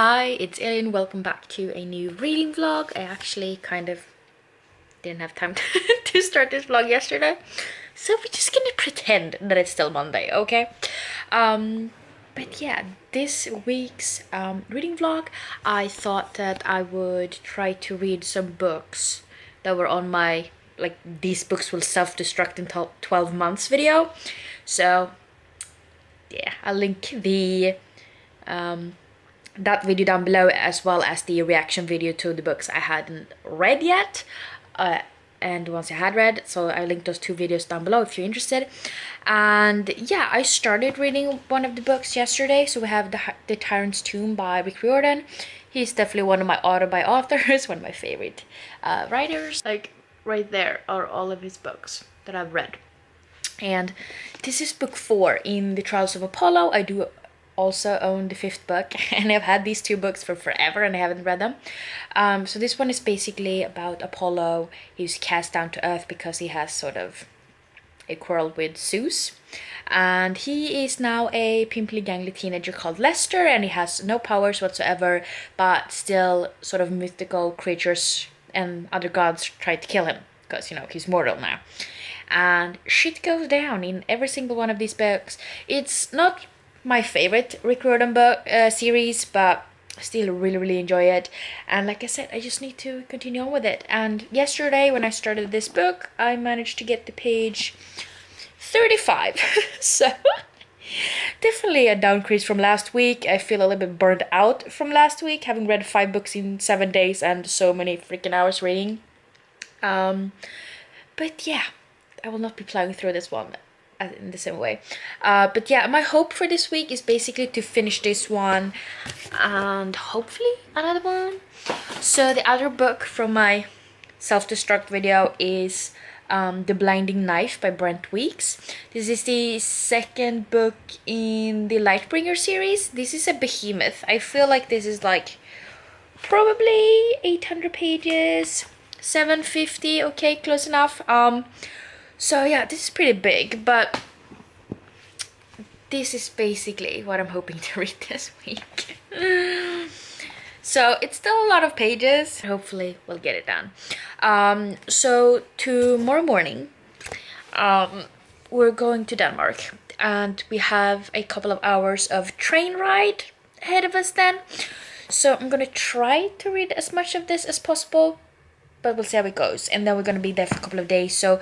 Hi, it's Alien. Welcome back to a new reading vlog. I actually kind of didn't have time to start this vlog yesterday, so we're just gonna pretend that it's still Monday, okay? But yeah, this week's reading vlog, I thought that I would try to read some books that were on my, like, these books will self-destruct in 12 months video. So yeah, I'll link the that video down below, as well as the reaction video to the books I hadn't read yet, and ones I had read. So I linked those two videos down below if you're interested. And yeah, I started reading one of the books yesterday. So we have the Tyrant's Tomb by Rick Riordan. He's definitely one of my auto-buy authors, one of my favorite writers. Like right there are all of his books that I've read. And this is book 4 in the Trials of Apollo. I do also own the 5th book, and I've had these two books for forever and I haven't read them. So this one is basically about Apollo. He's cast down to Earth because he has sort of a quarrel with Zeus, and he is now a pimply gangly teenager called Lester, and he has no powers whatsoever, but still sort of mythical creatures and other gods try to kill him because, you know, he's mortal now. And shit goes down in every single one of these books. It's not my favorite Rick Riordan book series, but still really enjoy it. And like I said, I just need to continue on with it. And yesterday when I started this book, I managed to get to page 35. So definitely a downcrease from last week. I feel a little bit burned out from last week, having read 5 books in 7 days and so many freaking hours reading. But yeah, I will not be plowing through this one in the same way. But yeah, my hope for this week is basically to finish this one and hopefully another one. So the other book from my self-destruct video is The Blinding Knife by Brent Weeks. This is the 2nd book in the Lightbringer series. This is a behemoth. I feel like this is like probably 800 pages, 750, okay, close enough. So yeah, this is pretty big, but this is basically what I'm hoping to read this week. So it's still a lot of pages. Hopefully we'll get it done. So tomorrow morning, we're going to Denmark, and we have a couple of hours of train ride ahead of us then. So I'm gonna try to read as much of this as possible, but we'll see how it goes. And then we're gonna be there for a couple of days. So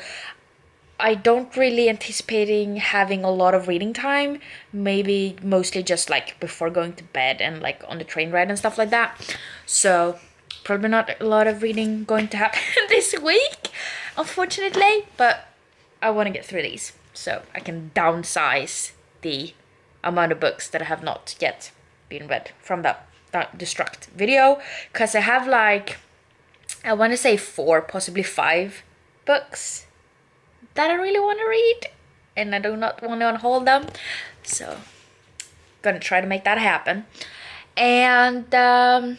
I don't really anticipating having a lot of reading time, maybe mostly just like before going to bed and like on the train ride and stuff like that. So probably not a lot of reading going to happen this week, unfortunately, but I want to get through these so I can downsize the amount of books that I have not yet been read from that destruct video, because I have like, I want to say 4, possibly 5 books that I really want to read, and I do not want to hold them, so gonna try to make that happen. And yeah,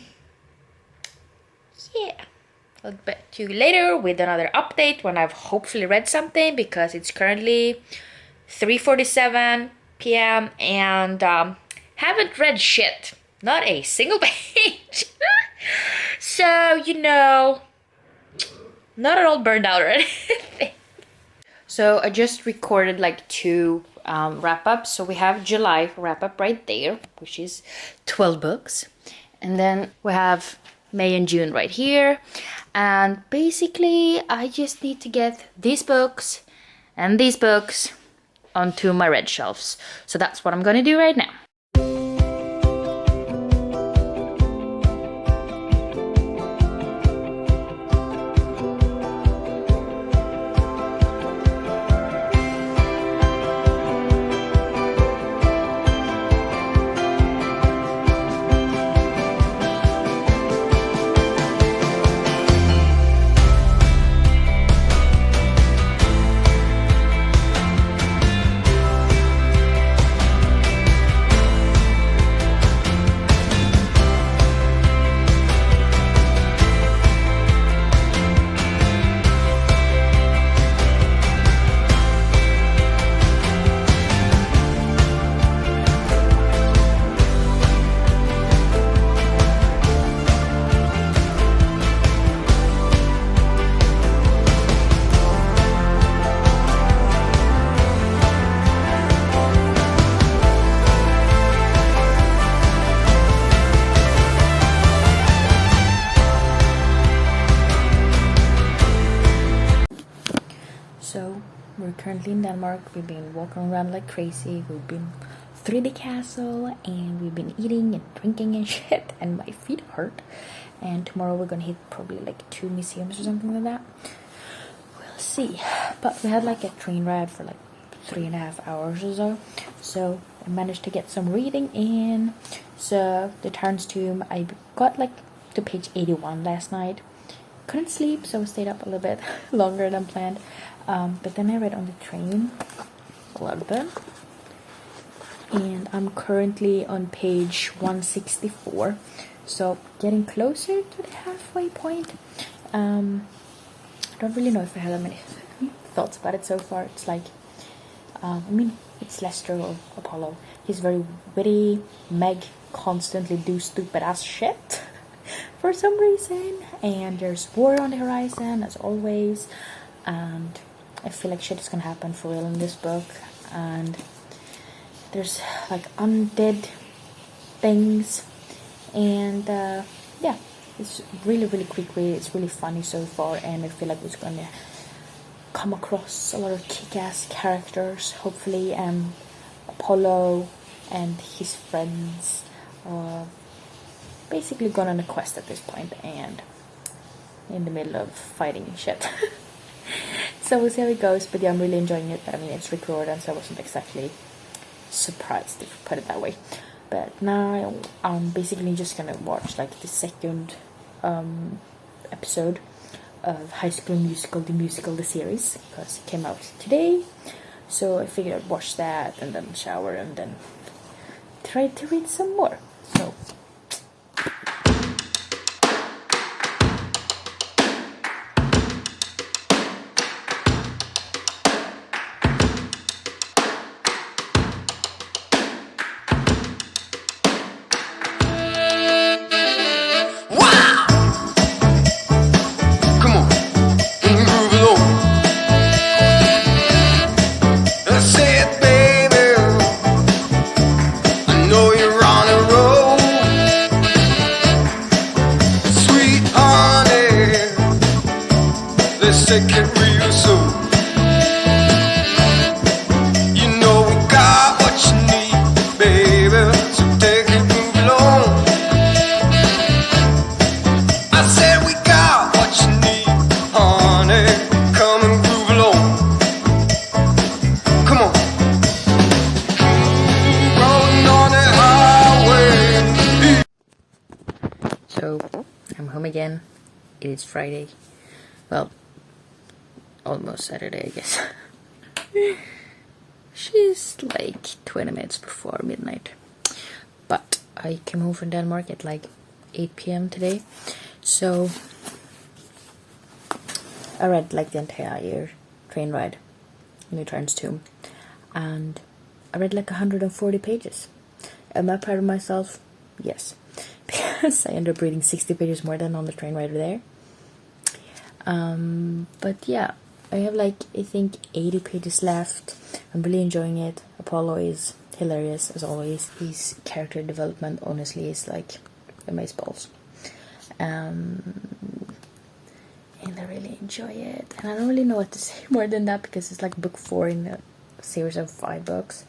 I'll get back to you later with another update when I've hopefully read something, because it's currently 3:47 p.m. and haven't read shit, not a single page. So, you know, not at all burned out or anything. So I just recorded like 2 wrap-ups. So we have July wrap-up right there, which is 12 books. And then we have May and June right here. And basically I just need to get these books and these books onto my red shelves. So that's what I'm gonna do right now. currently in Denmark. We've been walking around like crazy. We've been through the castle and we've been eating and drinking and shit, and my feet hurt. And tomorrow we're gonna hit probably like 2 museums or something like that. We'll see. But we had like a train ride for like 3.5 hours or so. So I managed to get some reading in. So the Tarn's Tomb, I got like to page 81 last night. Couldn't sleep, so I stayed up a little bit longer than planned. But then I read on the train a little bit. And I'm currently on page 164. So getting closer to the halfway point. I don't really know if I have that many thoughts about it so far. It's like, I mean, it's Lester or Apollo. He's very witty. Meg constantly do stupid ass shit for some reason. And there's war on the horizon as always. And I feel like shit is gonna happen for real in this book. And there's like undead things. And yeah, it's really quick read. It's really funny so far, and I feel like it's gonna come across a lot of kick-ass characters, hopefully. Apollo and his friends are basically gone on a quest at this point and in the middle of fighting shit. So we'll see how it goes, but yeah, I'm really enjoying it. But I mean, it's Rick Riordan, so I wasn't exactly surprised, if you put it that way. But now I'm basically just gonna watch like the second episode of High School Musical, the series, because it came out today. So I figured I'd watch that and then shower and then try to read some more. So take it real soon. You know we got what you need, baby. So take it, move along. I said we got what you need, honey. Come and groove along. Come on. Rolling on the highway. So I'm home again. It is Friday. Well, almost Saturday, I guess. She's like 20 minutes before midnight. But I came home from Denmark at like 8 p.m. today. So I read like the entire train ride in the Tarn's Tomb. And I read like 140 pages. Am I proud of myself? Yes. Because I ended up reading 60 pages more than on the train ride there. But yeah, I have like, I think 80 pages left. I'm really enjoying it. Apollo is hilarious as always. His character development honestly is like amazeballs. And I really enjoy it. And I don't really know what to say more than that because it's like book 4 in a series of 5 books.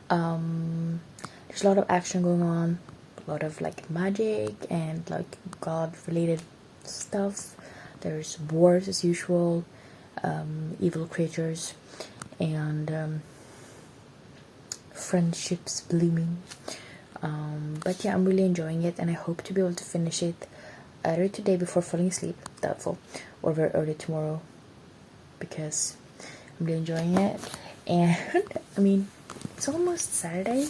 There's a lot of action going on, a lot of like magic and like god related stuff. There's wars as usual, evil creatures, and friendships blooming. But yeah, I'm really enjoying it, and I hope to be able to finish it either today before falling asleep, doubtful, or very early tomorrow, because I'm really enjoying it. And I mean, it's almost Saturday,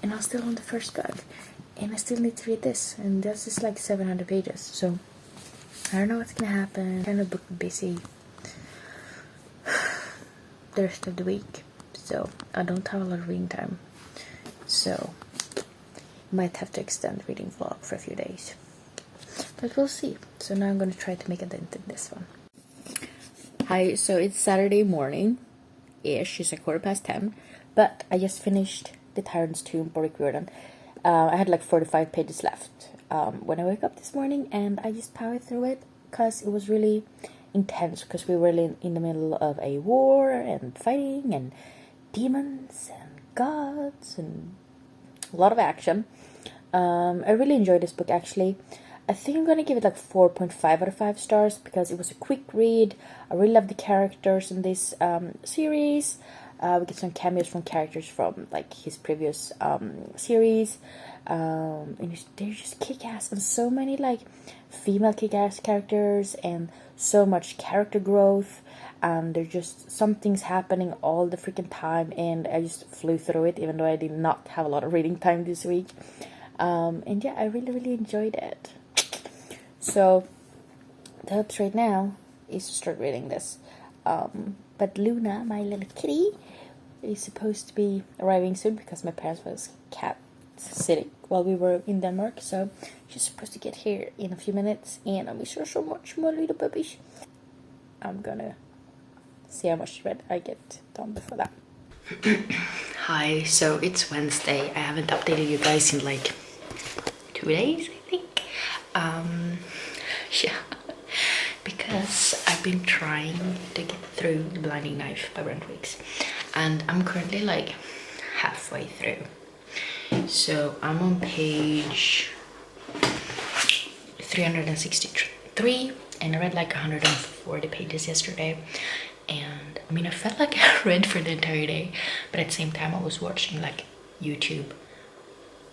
and I'm still on the first book, and I still need to read this, and this is like 700 pages, so I don't know what's gonna happen. I'm kind of booked busy the rest of the week, so I don't have a lot of reading time, so might have to extend reading vlog for a few days, but we'll see. So now I'm gonna try to make a dent in this one. Hi, so it's Saturday morning ish. It's like 10:15, but I just finished The Tarn's Tomb by Rick Riordan. I had like 45 pages left when I woke up this morning, and I just powered through it because it was really intense because we were in the middle of a war and fighting and demons and gods and a lot of action. I really enjoyed this book actually. I think I'm gonna give it like 4.5 out of 5 stars because it was a quick read. I really love the characters in this series. We get some cameos from characters from like his previous series. And they're just kick-ass, and so many like female kick-ass characters and so much character growth, and there's just some things happening all the freaking time, and I just flew through it even though I did not have a lot of reading time this week. And yeah, I really enjoyed it. So the hopes right now is to start reading this. But Luna, my little kitty, is supposed to be arriving soon because my parents was cat sitting while we were in Denmark. So she's supposed to get here in a few minutes, and I miss her so much, my little baby. I'm gonna see how much read I get done before that. Hi, so it's Wednesday. I haven't updated you guys in like 2 days, I think. Yeah, because I've been trying to get through The Blinding Knife by Brent Weeks, and I'm currently like halfway through. So I'm on page 363, and I read like 140 pages yesterday. And I mean, I felt like I read for the entire day, but at the same time I was watching like YouTube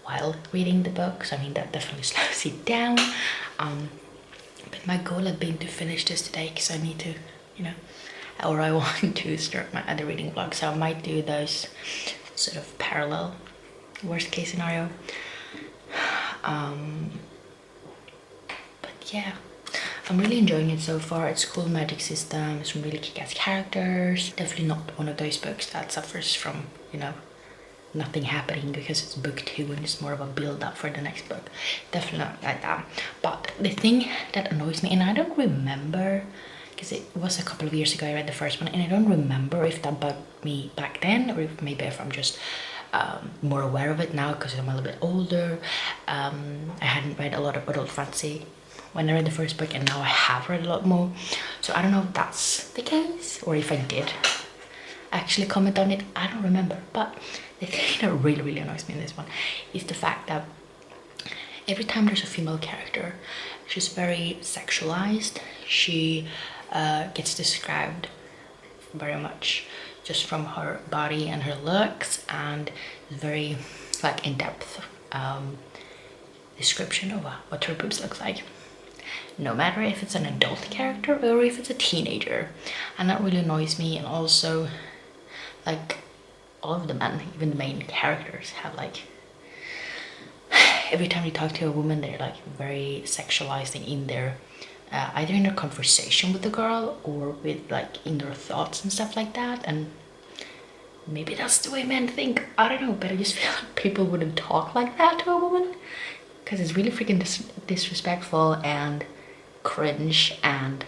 while reading the book, so I mean that definitely slows it down. But my goal had been to finish this today because I need to, you know, or I want to start my other reading vlog, so I might do those sort of parallel worst case scenario. But yeah, I'm really enjoying it so far. It's cool magic system, some really kick-ass characters. Definitely not one of those books that suffers from, you know, nothing happening because it's book 2 and it's more of a build up for the next book. Definitely not like that. But the thing that annoys me, and I don't remember, because it was a couple of years ago I read the first one, and I don't remember if that bugged me back then or if maybe if I'm just more aware of it now because I'm a little bit older. I hadn't read a lot of adult fantasy when I read the first book, and now I have read a lot more. So I don't know if that's the case or if I did actually comment on it. I don't remember. But the thing that really annoys me in this one is the fact that every time there's a female character, she's very sexualized. She gets described very much just from her body and her looks, and very like in-depth description of what her boobs look like, no matter if it's an adult character or if it's a teenager. And that really annoys me. And also like all of the men, even the main characters, have like every time you talk to a woman they're like very sexualizing in their either in their conversation with the girl or with like in their thoughts and stuff like that. And maybe that's the way men think, I don't know, but I just feel like people wouldn't talk like that to a woman because it's really freaking disrespectful and cringe, and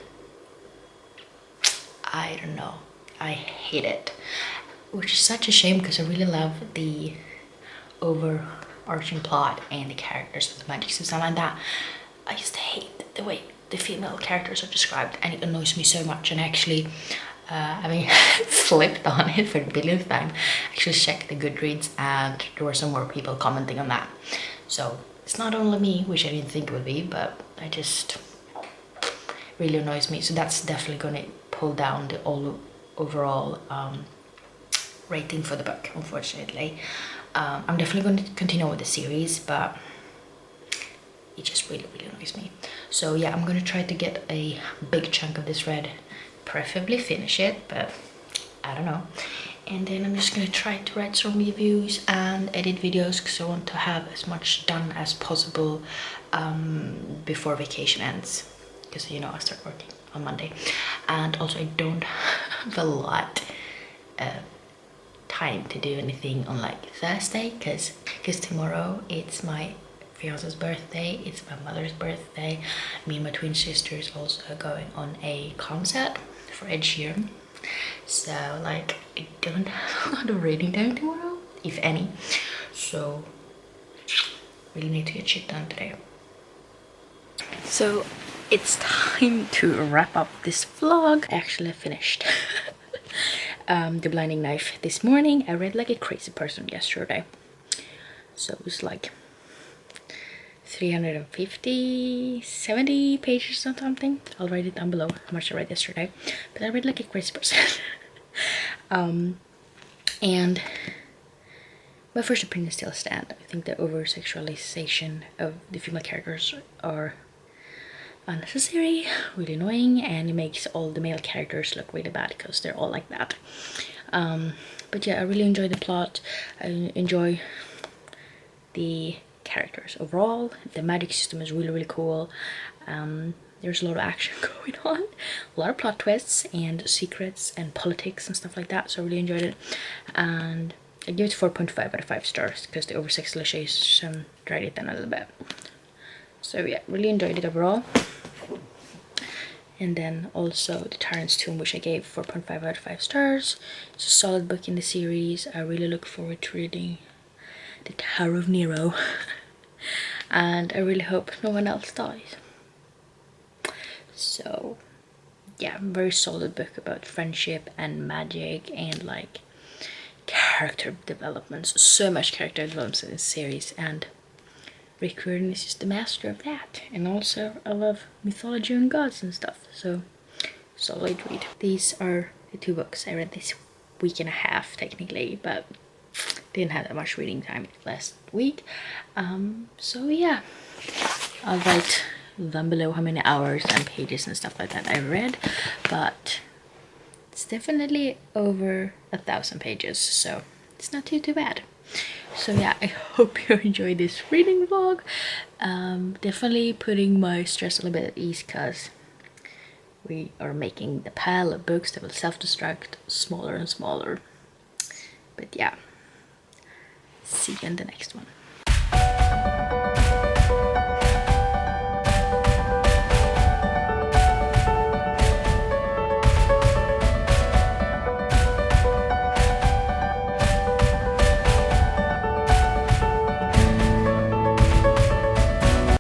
I don't know, I hate it, which is such a shame because I really love the overarching plot and the characters of the magic system and that. I just hate the way the female characters are described, and it annoys me so much. And actually I mean flipped on it for the billionth time, actually checked the Goodreads, and there were some more people commenting on that. So it's not only me, which I didn't think it would be, but I just really annoys me. So that's definitely going to pull down the overall rating for the book, unfortunately. I'm definitely going to continue with the series, but it just really annoys me. So yeah, I'm going to try to get a big chunk of this read, preferably finish it, but I don't know. And then I'm just going to try to write some reviews and edit videos because I want to have as much done as possible before vacation ends, because you know I start working on Monday. And also I don't have a lot time to do anything on like Thursday because tomorrow it's my fiance's birthday, it's my mother's birthday. Me and my twin sisters also are going on a concert for Ed Sheeran. So like I don't have a lot of reading time tomorrow, if any. So really need to get shit done today. So it's time to wrap up this vlog. I actually finished The Blinding Knife this morning. I read like a crazy person yesterday, so it was like 350, 70 pages or something. I'll write it down below how much I read yesterday, but I read like a crazy person. And my first opinion still stand. I think the over-sexualization of the female characters are unnecessary, really annoying, and it makes all the male characters look really bad because they're all like that. But yeah, I really enjoy the plot. I enjoy the characters overall. The magic system is really cool. There's a lot of action going on, a lot of plot twists and secrets and politics and stuff like that, so I really enjoyed it. And I give it 4.5 out of 5 stars because the over-sexualization dried it down a little bit. So yeah, really enjoyed it overall. And then also The Tyrant's Tomb, which I gave 4.5 out of 5 stars. It's a solid book in the series. I really look forward to reading The Tower of Nero. And I really hope no one else dies. So yeah, very solid book about friendship and magic and like character developments. So much character developments in this series, and Rick Riordan is just the master of that. And also I love mythology and gods and stuff, so solid read. These are the 2 books I read this week and a half technically, but didn't have that much reading time last week. So yeah, I'll write down below how many hours and pages and stuff like that I read, but it's definitely over 1,000 pages, so it's not too bad. So yeah, I hope you enjoyed this reading vlog. Definitely putting my stress a little bit at ease because we are making the pile of books that will self-destruct smaller and smaller. But yeah, see you in the next one.